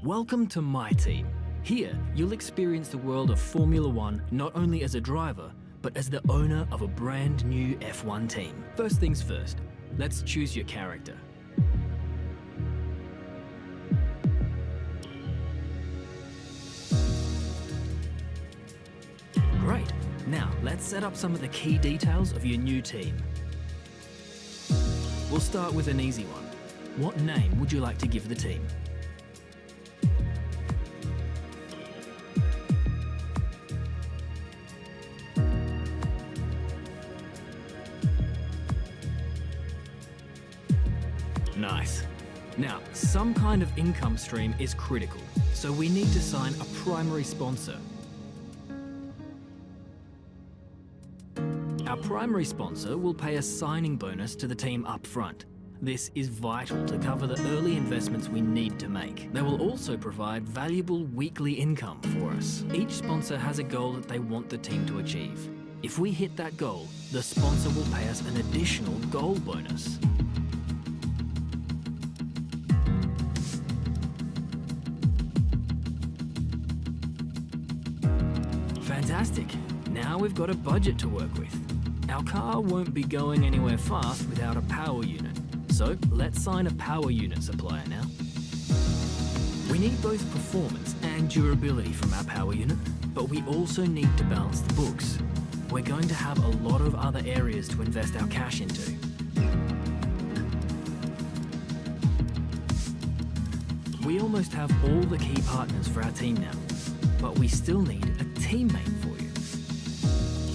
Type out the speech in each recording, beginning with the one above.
Welcome to my team. Here, you'll experience the world of Formula One not only as a driver, but as the owner of a brand new F1 team. First things first, let's choose your character. Great. Now, let's set up some of the key details of your new team. We'll start with an easy one. What name would you like to give the team? Nice. Now, some kind of income stream is critical, so we need to sign a primary sponsor. Our primary sponsor will pay a signing bonus to the team up front. This is vital to cover the early investments we need to make. They will also provide valuable weekly income for us. Each sponsor has a goal that they want the team to achieve. If we hit that goal, the sponsor will pay us an additional goal bonus. Fantastic. Now we've got a budget to work with. Our car won't be going anywhere fast without a power unit. So let's sign a power unit supplier now. We need both performance and durability from our power unit, but we also need to balance the books. We're going to have a lot of other areas to invest our cash into. We almost have all the key partners for our team now, but we still need a teammate for you.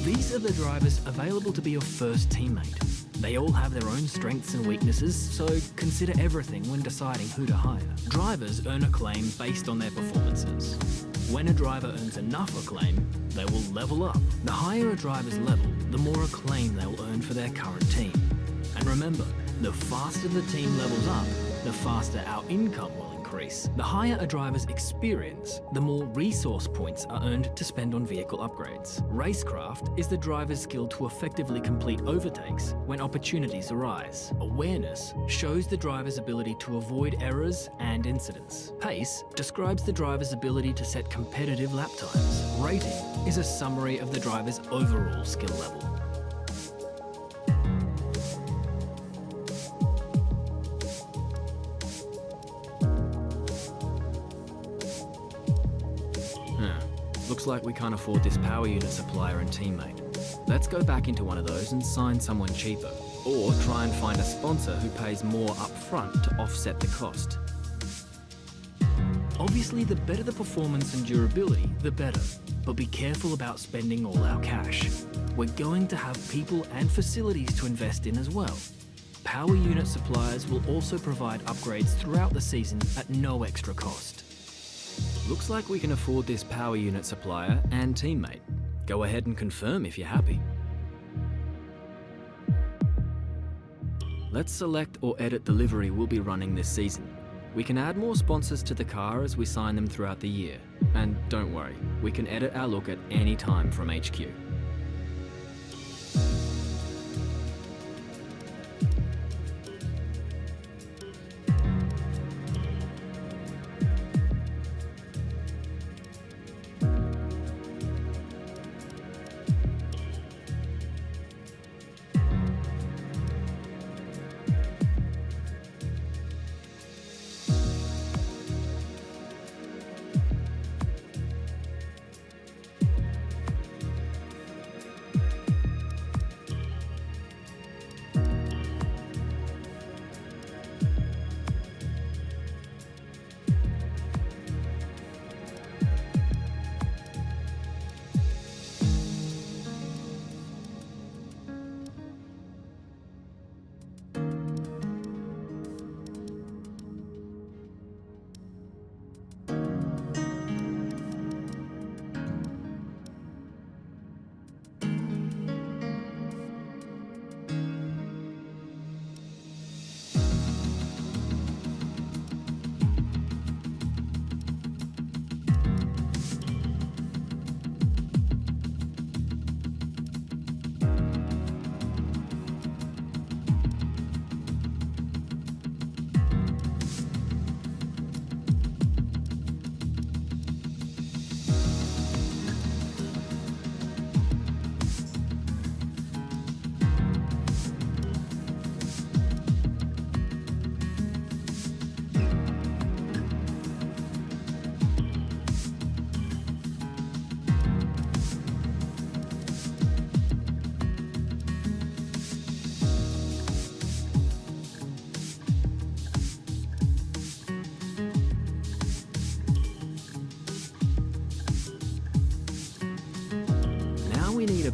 These are the drivers available to be your first teammate. They all have their own strengths and weaknesses, so consider everything when deciding who to hire. Drivers earn acclaim based on their performances. When a driver earns enough acclaim, they will level up. The higher a driver's level, the more acclaim they'll earn for their current team. And remember, the faster the team levels up, the faster our income will increase. The higher a driver's experience, the more resource points are earned to spend on vehicle upgrades. Racecraft is the driver's skill to effectively complete overtakes when opportunities arise. Awareness shows the driver's ability to avoid errors and incidents. Pace describes the driver's ability to set competitive lap times. Rating is a summary of the driver's overall skill level. Looks like we can't afford this power unit supplier and teammate. Let's go back into one of those and sign someone cheaper, or try and find a sponsor who pays more up front to offset the cost. Obviously, the better the performance and durability, the better, but be careful about spending all our cash. We're going to have people and facilities to invest in as well. Power unit suppliers will also provide upgrades throughout the season at no extra cost. Looks like we can afford this power unit supplier and teammate. Go ahead and confirm if you're happy. Let's select or edit the livery we'll be running this season. We can add more sponsors to the car as we sign them throughout the year. And don't worry, we can edit our look at any time from HQ.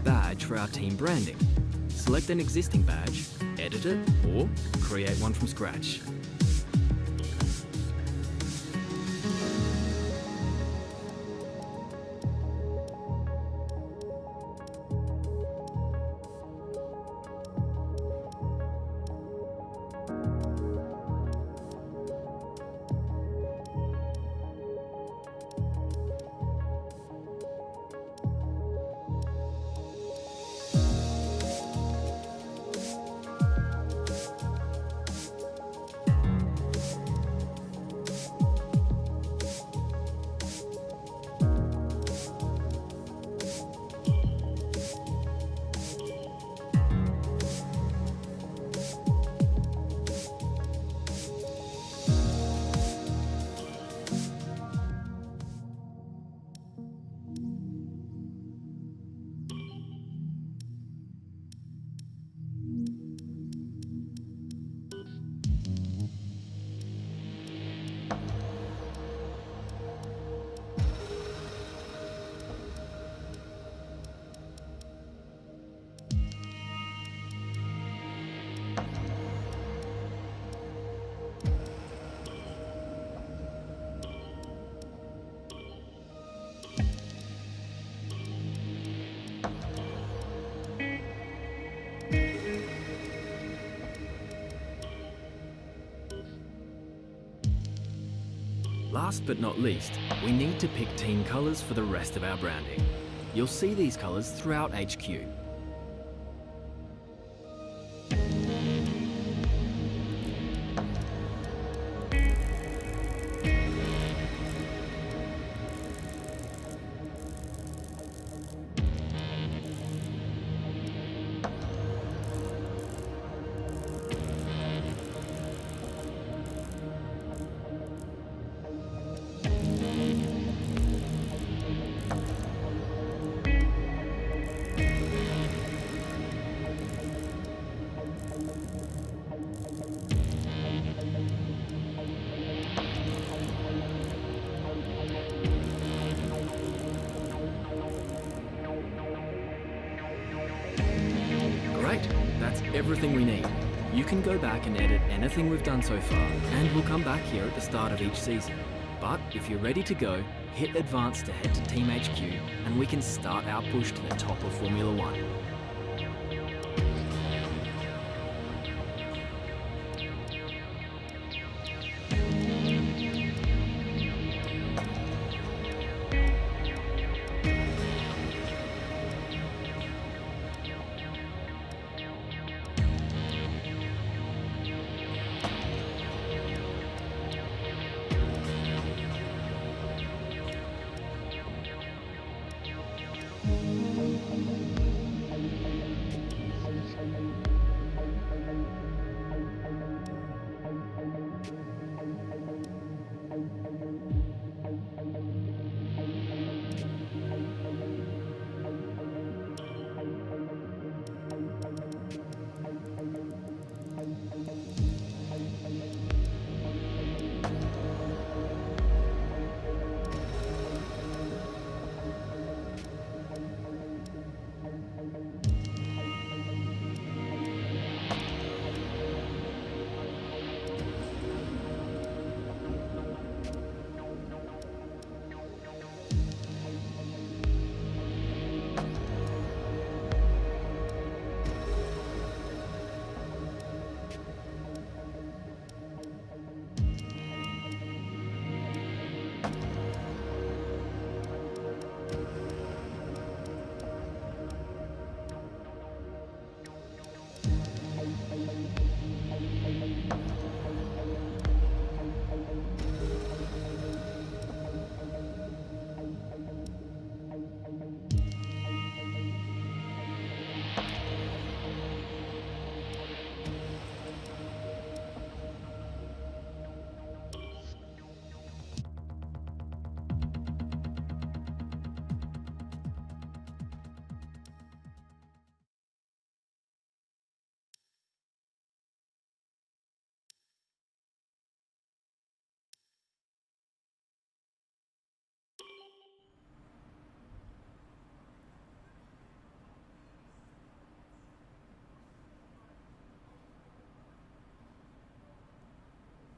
badge for our team branding. Select an existing badge, edit it, or create one from scratch. Last but not least, we need to pick team colours for the rest of our branding. You'll see these colours throughout HQ. Great, that's everything we need. You can go back and edit anything we've done so far, and we'll come back here at the start of each season. But if you're ready to go, hit Advance to head to Team HQ, and we can start our push to the top of Formula One.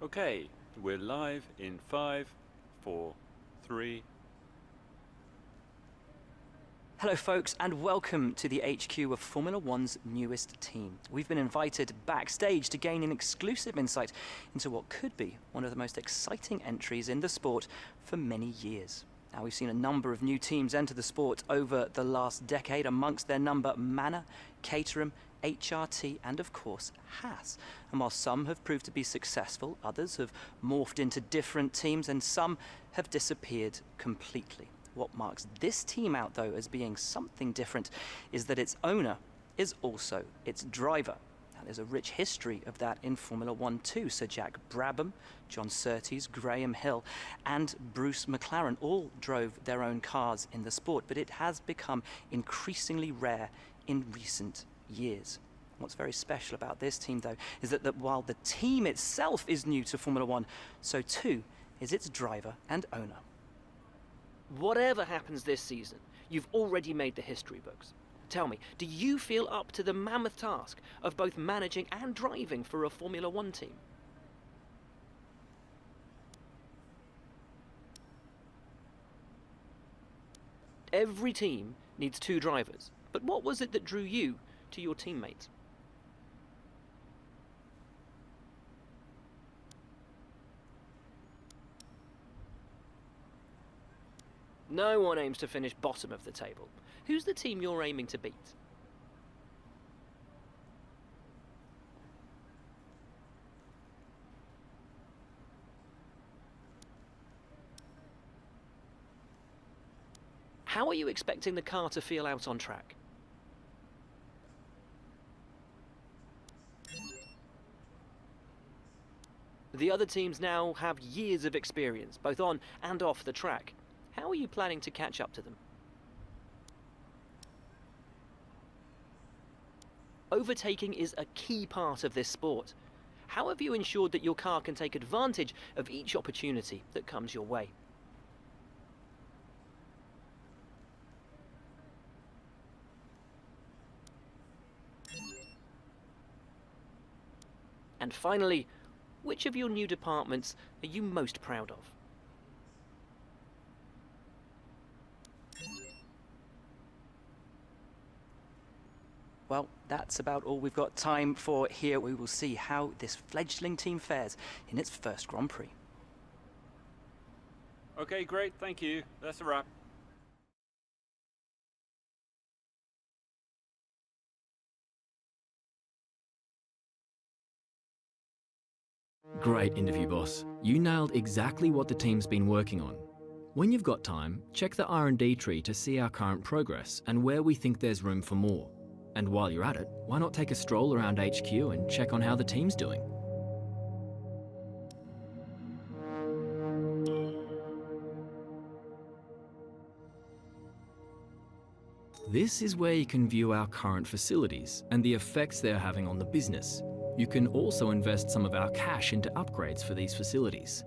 Okay, we're live in 5, 4, 3. Hello folks, and welcome to the HQ of Formula One's newest team. We've been invited backstage to gain an exclusive insight into what could be one of the most exciting entries in the sport for many years. Now, we've seen a number of new teams enter the sport over the last decade, amongst their number Manor, Caterham, HRT and of course Haas. And while some have proved to be successful, others have morphed into different teams and some have disappeared completely. What marks this team out though as being something different is that its owner is also its driver. Now, there's a rich history of that in Formula One too. Sir Jack Brabham, John Surtees, Graham Hill and Bruce McLaren all drove their own cars in the sport, but it has become increasingly rare in recent years. What's very special about this team though is that while the team itself is new to Formula One, so too is its driver and owner. Whatever happens this season, you've already made the history books. Tell me, do you feel up to the mammoth task of both managing and driving for a Formula One team? Every team needs two drivers, but what was it that drew you to your teammates? No one aims to finish bottom of the table. Who's the team you're aiming to beat? How are you expecting the car to feel out on track? The other teams now have years of experience, both on and off the track. How are you planning to catch up to them? Overtaking is a key part of this sport. How have you ensured that your car can take advantage of each opportunity that comes your way? And finally, which of your new departments are you most proud of? Well, that's about all we've got time for here. We will see how this fledgling team fares in its first Grand Prix. Okay, great, thank you. That's a wrap. Great interview, boss. You nailed exactly what the team's been working on. When you've got time, check the R&D tree to see our current progress and where we think there's room for more. And while you're at it, why not take a stroll around HQ and check on how the team's doing? This is where you can view our current facilities and the effects they're having on the business. You can also invest some of our cash into upgrades for these facilities.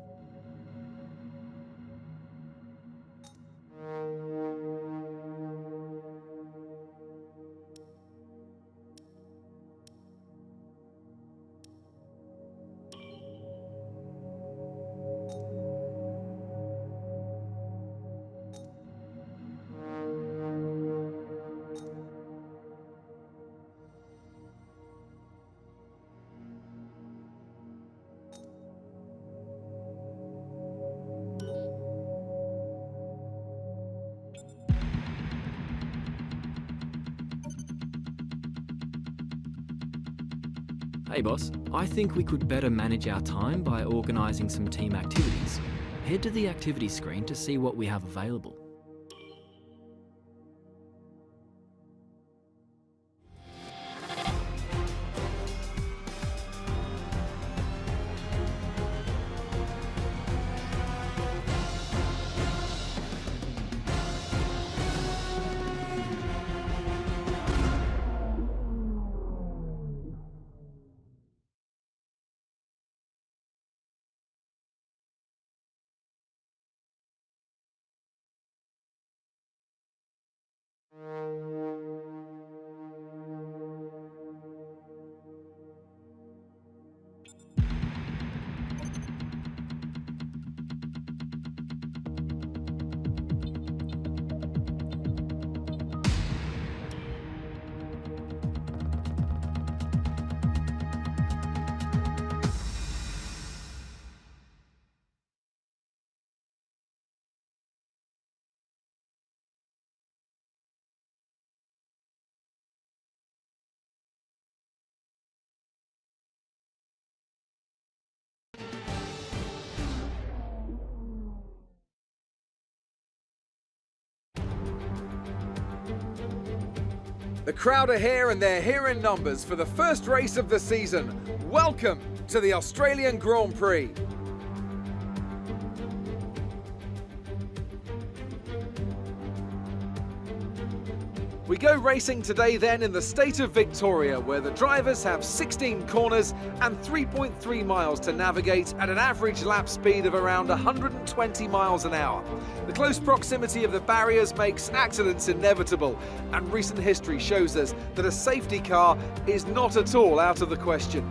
Hey boss, I think we could better manage our time by organising some team activities. Head to the activity screen to see what we have available. The crowd are here and they're here in numbers for the first race of the season. Welcome to the Australian Grand Prix. We go racing today then in the state of Victoria, where the drivers have 16 corners and 3.3 miles to navigate at an average lap speed of around 120 miles an hour. The close proximity of the barriers makes accidents inevitable, and recent history shows us that a safety car is not at all out of the question.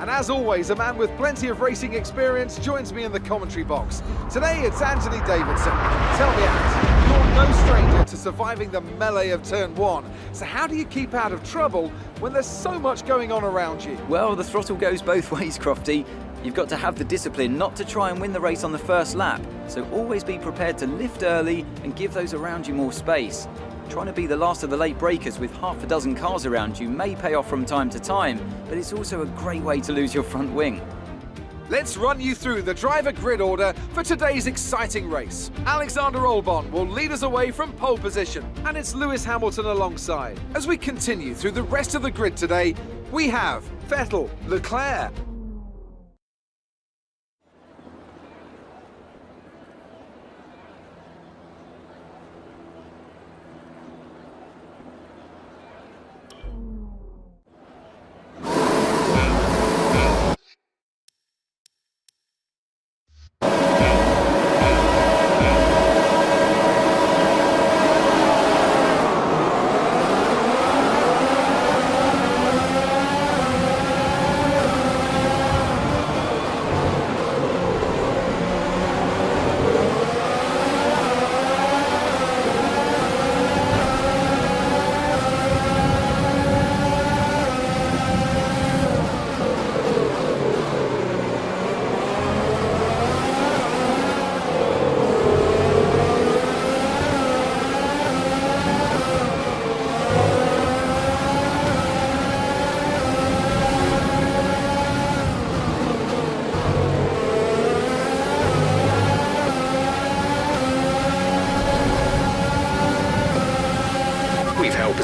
And as always, a man with plenty of racing experience joins me in the commentary box. Today it's Anthony Davidson. Tell me, Ant, you're no stranger to surviving the melee of turn one. So how do you keep out of trouble when there's so much going on around you? Well, the throttle goes both ways, Crofty. You've got to have the discipline not to try and win the race on the first lap. So always be prepared to lift early and give those around you more space. Trying to be the last of the late breakers with half a dozen cars around you may pay off from time to time, but it's also a great way to lose your front wing. Let's run you through the driver grid order for today's exciting race. Alexander Albon will lead us away from pole position, and it's Lewis Hamilton alongside. As we continue through the rest of the grid today, we have Vettel, Leclerc,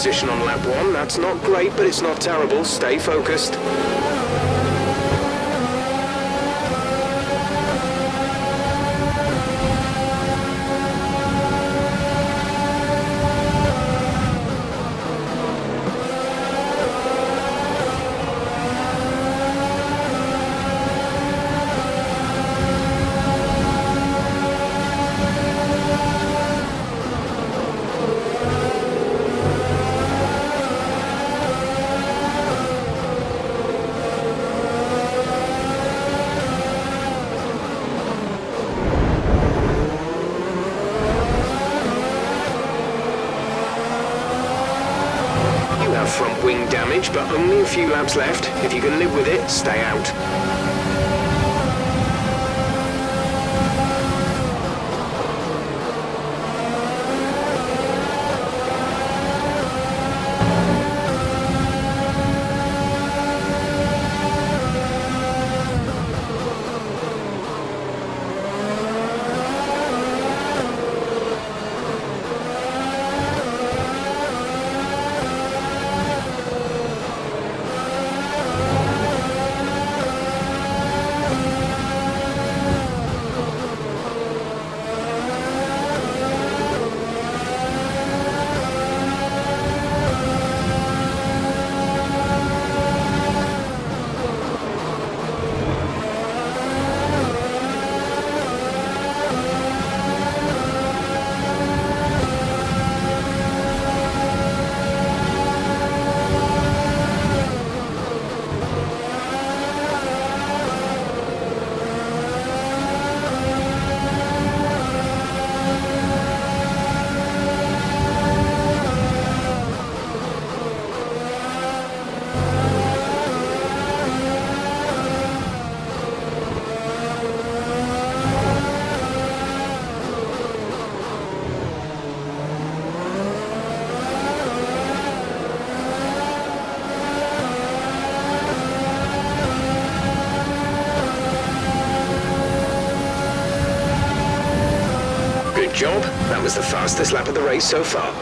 Position on lap one. That's not great, but it's not terrible. Stay focused. Front wing damage, but only a few laps left. If you can live with it, stay out. job. That That was the fastest lap of the race so far.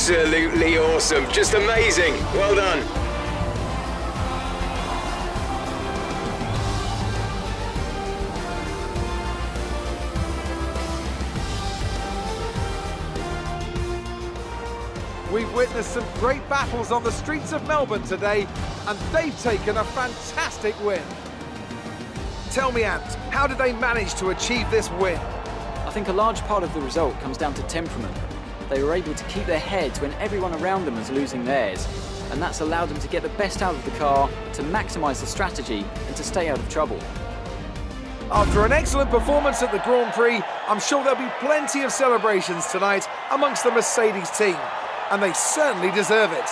Absolutely awesome. Just amazing. Well done. We've witnessed some great battles on the streets of Melbourne today, and they've taken a fantastic win. Tell me, Ant, how did they manage to achieve this win? I think a large part of the result comes down to temperament. They were able to keep their heads when everyone around them was losing theirs, and that's allowed them to get the best out of the car, to maximise the strategy, and to stay out of trouble. After an excellent performance at the Grand Prix, I'm sure there'll be plenty of celebrations tonight amongst the Mercedes team, and they certainly deserve it.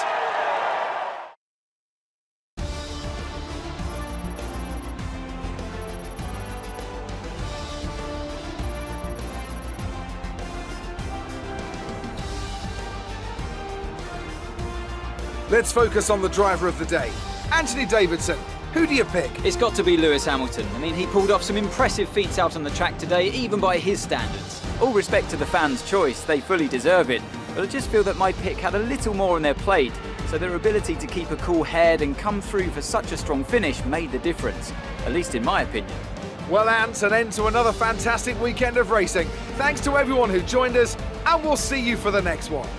Let's focus on the driver of the day. Anthony Davidson, who do you pick? It's got to be Lewis Hamilton. I mean, he pulled off some impressive feats out on the track today, even by his standards. All respect to the fans' choice, they fully deserve it. But I just feel that my pick had a little more on their plate, so their ability to keep a cool head and come through for such a strong finish made the difference, at least in my opinion. Well, Ant, an end to another fantastic weekend of racing. Thanks to everyone who joined us, and we'll see you for the next one.